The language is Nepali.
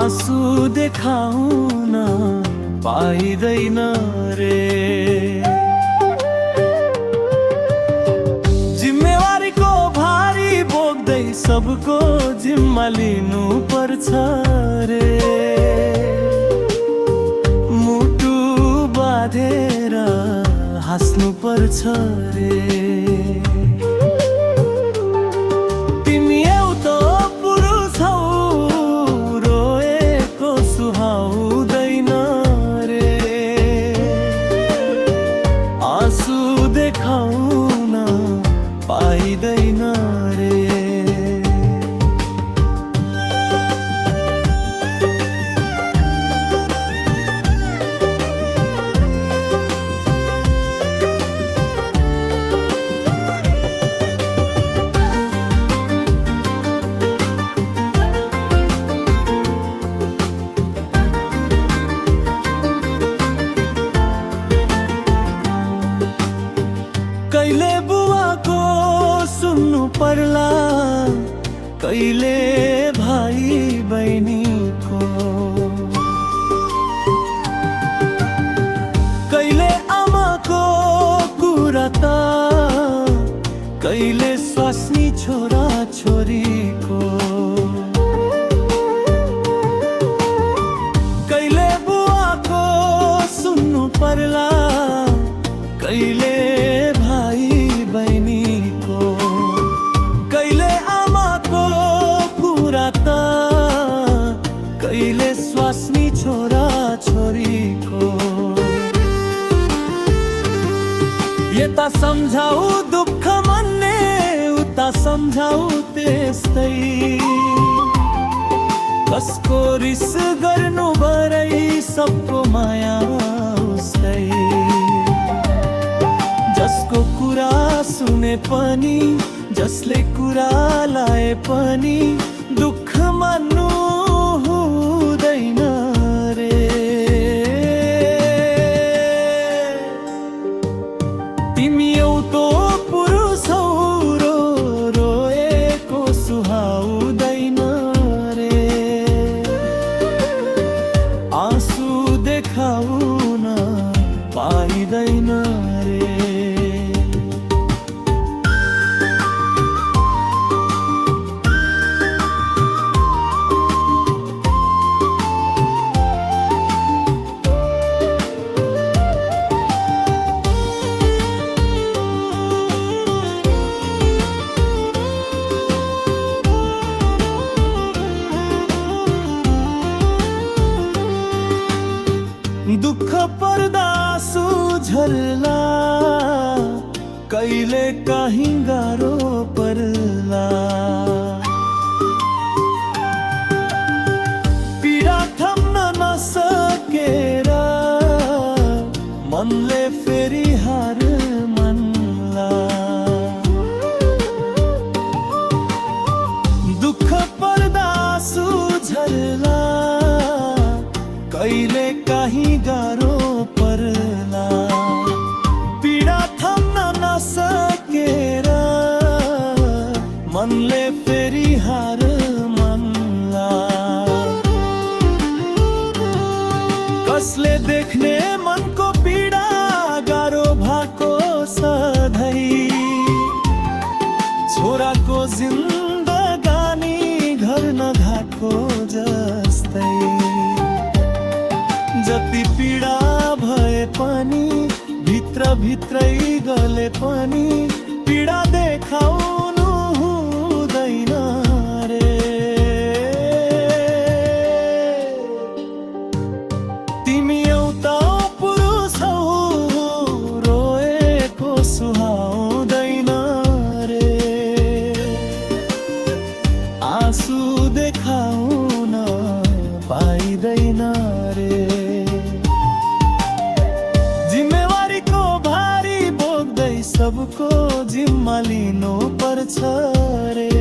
आँसु देखाउन पाइँदैन रे। जिम्मेवारीको भारी बोक्दै सबको जिम्मा लिनु पर्छ रे। मुटु बाँधेर हाँस्नु पर्छ रे। तिमी एउटा पुरुष हौ, रोएको सुहाउँदैन रे। आँसु देखाउन पाइँदैन रे। कहिले बुवाको सुन्नु पर्ला, कहिले भाइ बहिनीको, कहिले आमाको कुरा त, कहिले स्वास्नी छोरा छोरीको। कहिले बुवाको सुन्नु पर्ला, कहिले बहिनीको, कहिले आमाको कुरा त, कहिले स्वास्नी छोरा छोरीको। यता सम्झाउ दुःख मान्ने, उता सम्झाउ त्यस्तै। कसको रिस गर्नु भरै सबको माया उस्तै। जसको कुरा सुने पनि, जसले कुरा लाए पनि, दुःख मान्नु हुँदैन रे। तिमी एउटो पुरुष हौ, रोएको सुहाउँदैन रे। आँसु देखाउन पाइँदैन रे। दुःख पर्दा सुझल्ला, कहिले काहीँ गाह्रो पर्ला। पीडा थम्न नसकेर मनले फेरि हार मान्ला। दुःख पर्दा सुझल्ला, कहिले काहीँ गाह्रो पर्ला। पीडा थम्न नसकेर मनले फेरि हार मान्ला। कसले देख्ने मनको पीडा गाह्रो भएको सधैँ। छोराको जिन्दगानी घर नघाटको जस्तै। जति पीडा भए पनि, भित्र भित्रै गले पनि, पीडा देखाउनु हुँदैन रे। तिमी एउटा पुरुष हौ, रोएको सुहाउँदैन रे। आँसु देखाउन पाइँदैन रे। सबको जिम्मा लिनु पर्छ रे।